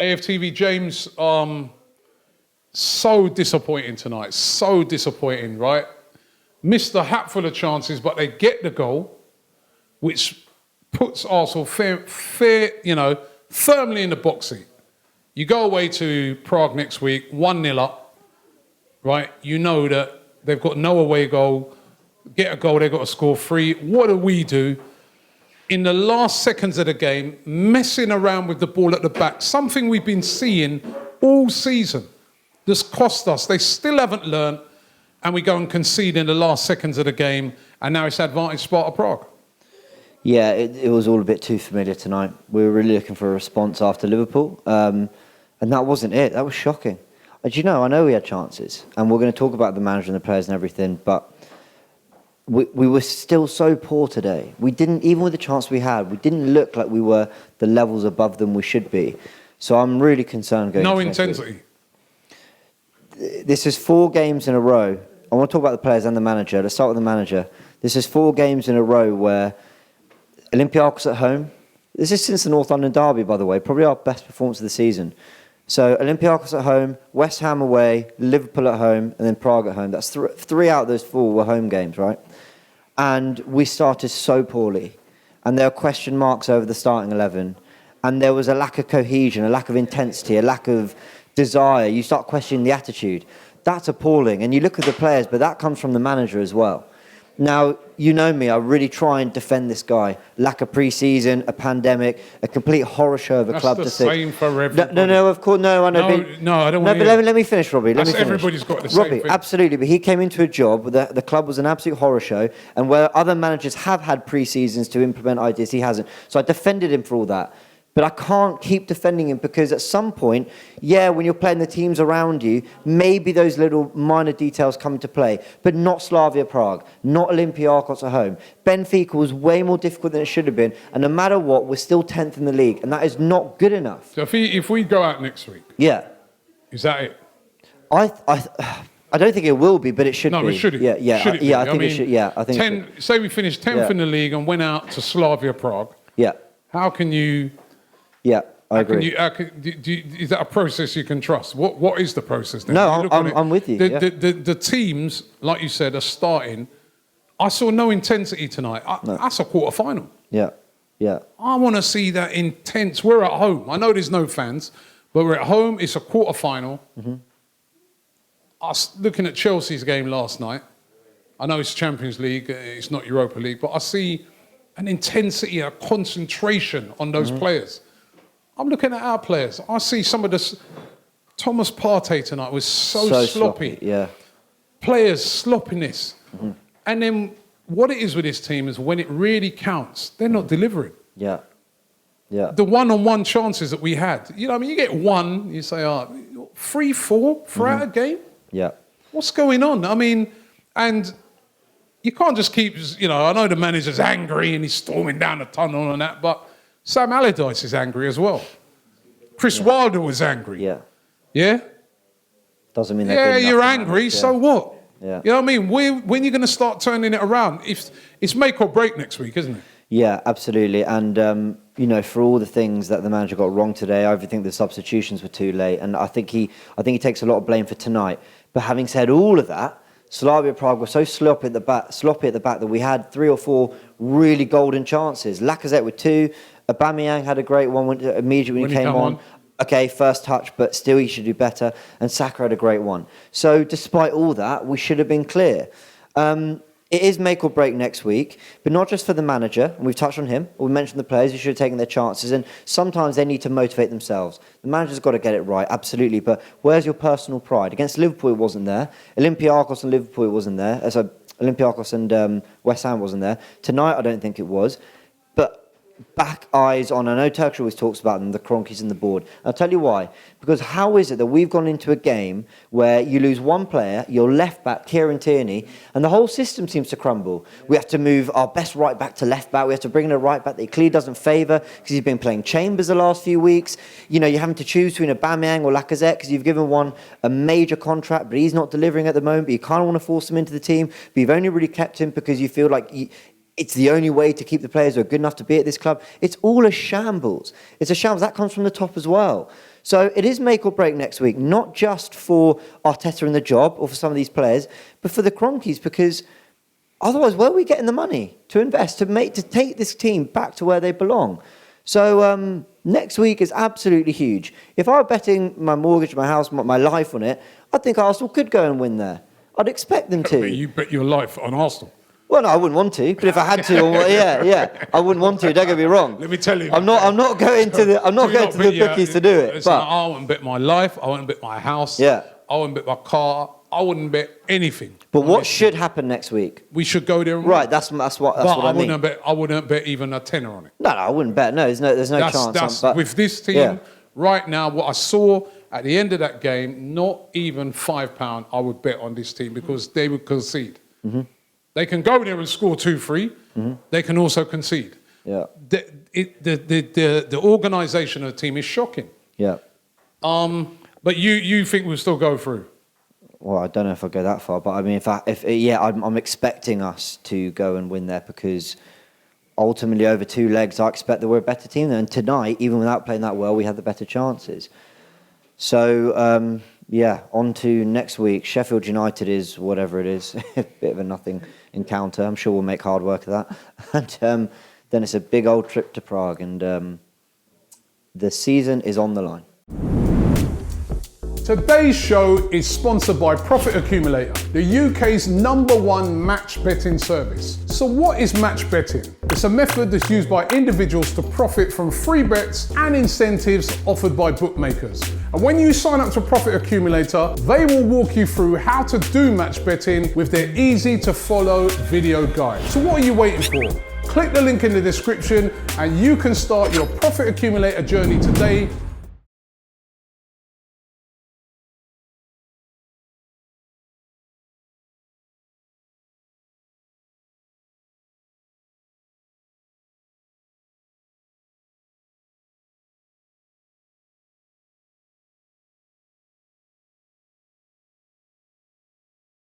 AFTV, James, so disappointing tonight. So disappointing, right? Missed a hatful of chances, but they get the goal, which puts Arsenal firmly in the box seat. You go away to Prague next week, 1-0 up, right? You know that they've got no away goal. Get a goal, they've got to score 3. What do? In the last seconds of the game, messing around with the ball at the back, something we've been seeing all season. This cost us. They still haven't learned, and we go and concede in the last seconds of the game, and now it's advantage Sparta Prague. Yeah, it was all a bit too familiar tonight. We were really looking for a response after Liverpool, and that wasn't it. That was shocking. I know we had chances, and we're going to talk about the manager and the players and everything, but we were still so poor today. We didn't, even with the chance we had, we didn't look like we were the levels above them we should be. So I'm really concerned going. No intensity. This is 4 games in a row. I want to talk about the players and the manager. Let's start with the manager. This is 4 games in a row where Olympiacos at home. This is since the North London derby, by the way, probably our best performance of the season. So Olympiacos at home, West Ham away, Liverpool at home, and then Prague at home. That's 3 out of those 4 were home games, right? And we started so poorly. And there are question marks over the starting 11. And there was a lack of cohesion, a lack of intensity, a lack of desire. You start questioning the attitude. That's appalling. And you look at the players, but that comes from the manager as well. Now, you know me, I really try and defend this guy. Lack of pre-season, a pandemic, a complete horror show of a club to see. That's the same for everybody. No, of course, no, I know. No, I don't want to. Let me finish, Robbie. Everybody's got the same thing. Absolutely, but he came into a job where the club was an absolute horror show, and where other managers have had pre-seasons to implement ideas, he hasn't. So I defended him for all that. But I can't keep defending him because at some point, when you're playing the teams around you, maybe those little minor details come into play. But not Slavia Prague, not Olympiacos at home. Benfica was way more difficult than it should have been. And no matter what, we're still 10th in the league. And that is not good enough. So if we go out next week, is that it? I don't think it will be, but it should be. No, it should. I think it should. Yeah, I think. Say we finished 10th in the league and went out to Slavia Prague. Yeah. How can you? Yeah, I agree. Is that a process you can trust? What is the process then? No, I'm with you. The teams, like you said, are starting. I saw no intensity tonight. That's a quarter-final. Yeah. I want to see that intense. We're at home. I know there's no fans, but we're at home. It's a quarter-final. Mm-hmm. I was looking at Chelsea's game last night. I know it's Champions League. It's not Europa League. But I see an intensity, a concentration on those players. I'm looking at our players. I see some of this. Thomas Partey tonight was so sloppy. Yeah. Players sloppiness. Mm-hmm. And then what it is with this team is when it really counts, they're not delivering. Yeah. The one-on-one chances that we had. You get one, you say, 3-4 throughout a game? Yeah. What's going on? And you can't just keep, I know the manager's angry and he's storming down the tunnel and that, but Sam Allardyce is angry as well. Chris Wilder was angry. Yeah? Doesn't mean they're good enough you're angry, so what? Yeah. You know what I mean? When are you going to start turning it around? It's make or break next week, isn't it? Yeah, absolutely. And, for all the things that the manager got wrong today, I think the substitutions were too late. And I think he takes a lot of blame for tonight. But having said all of that, Slavia Prague were so sloppy at the back that we had 3 or 4 really golden chances. Lacazette with 2. Aubameyang had a great one immediately when he came on. Okay, first touch, but still he should do better. And Saka had a great one. So despite all that, we should have been clear. It is make or break next week, but not just for the manager. And we've touched on him. We mentioned the players who should have taken their chances. And sometimes they need to motivate themselves. The manager's got to get it right, absolutely. But where's your personal pride? Against Liverpool, it wasn't there. Olympiacos and Liverpool, it wasn't there. So Olympiacos and West Ham wasn't there. Tonight, I don't think it was. But back eyes on, I know Turkish always talks about them, the Cronkies and the board. I'll tell you why. Because how is it that we've gone into a game where you lose one player, your left back, Kieran Tierney, and the whole system seems to crumble? We have to move our best right back to left back. We have to bring in a right back that he clearly doesn't favour because he's been playing Chambers the last few weeks. You're having to choose between Aubameyang or Lacazette because you've given one a major contract, but he's not delivering at the moment. But you kind of want to force him into the team, but you've only really kept him because you feel like it's the only way to keep the players who are good enough to be at this club. It's all a shambles. It's a shambles. That comes from the top as well. So it is make or break next week, not just for Arteta and the job or for some of these players, but for the Cronkies, because otherwise, where are we getting the money to invest, to take this team back to where they belong? So next week is absolutely huge. If I were betting my mortgage, my house, my life on it, I think Arsenal could go and win there. I'd expect them to. You bet your life on Arsenal. Well, no, I wouldn't want to, but if I had to, I wouldn't want to. Don't get me wrong. Let me tell you, I'm not going to the bookies to do it. Listen, But I wouldn't bet my life. I wouldn't bet my house. Yeah. I wouldn't bet my car. I wouldn't bet anything. But what should happen next week? We should go there and Right, that's what I mean. I wouldn't bet even a tenner on it. No, I wouldn't bet. No, there's no chance. But with this team right now, what I saw at the end of that game, not even £5 I would bet on this team because they would concede. Mm-hmm. They can go there and score 2-3. Mm-hmm. They can also concede. Yeah. The organisation of the team is shocking. Yeah. But you think we'll still go through? Well, I don't know if I go that far, but I mean, I'm expecting us to go and win there because ultimately over 2 legs, I expect that we're a better team. And tonight, even without playing that well, we had the better chances. So, on to next week. Sheffield United is whatever it is, a bit of a nothing encounter. I'm sure we'll make hard work of that. And then it's a big old trip to Prague, and the season is on the line. Today's show is sponsored by Profit Accumulator, the UK's #1 match betting service. So what is match betting? It's a method that's used by individuals to profit from free bets and incentives offered by bookmakers. And when you sign up to Profit Accumulator, they will walk you through how to do match betting with their easy to follow video guide. So what are you waiting for? Click the link in the description and you can start your Profit Accumulator journey today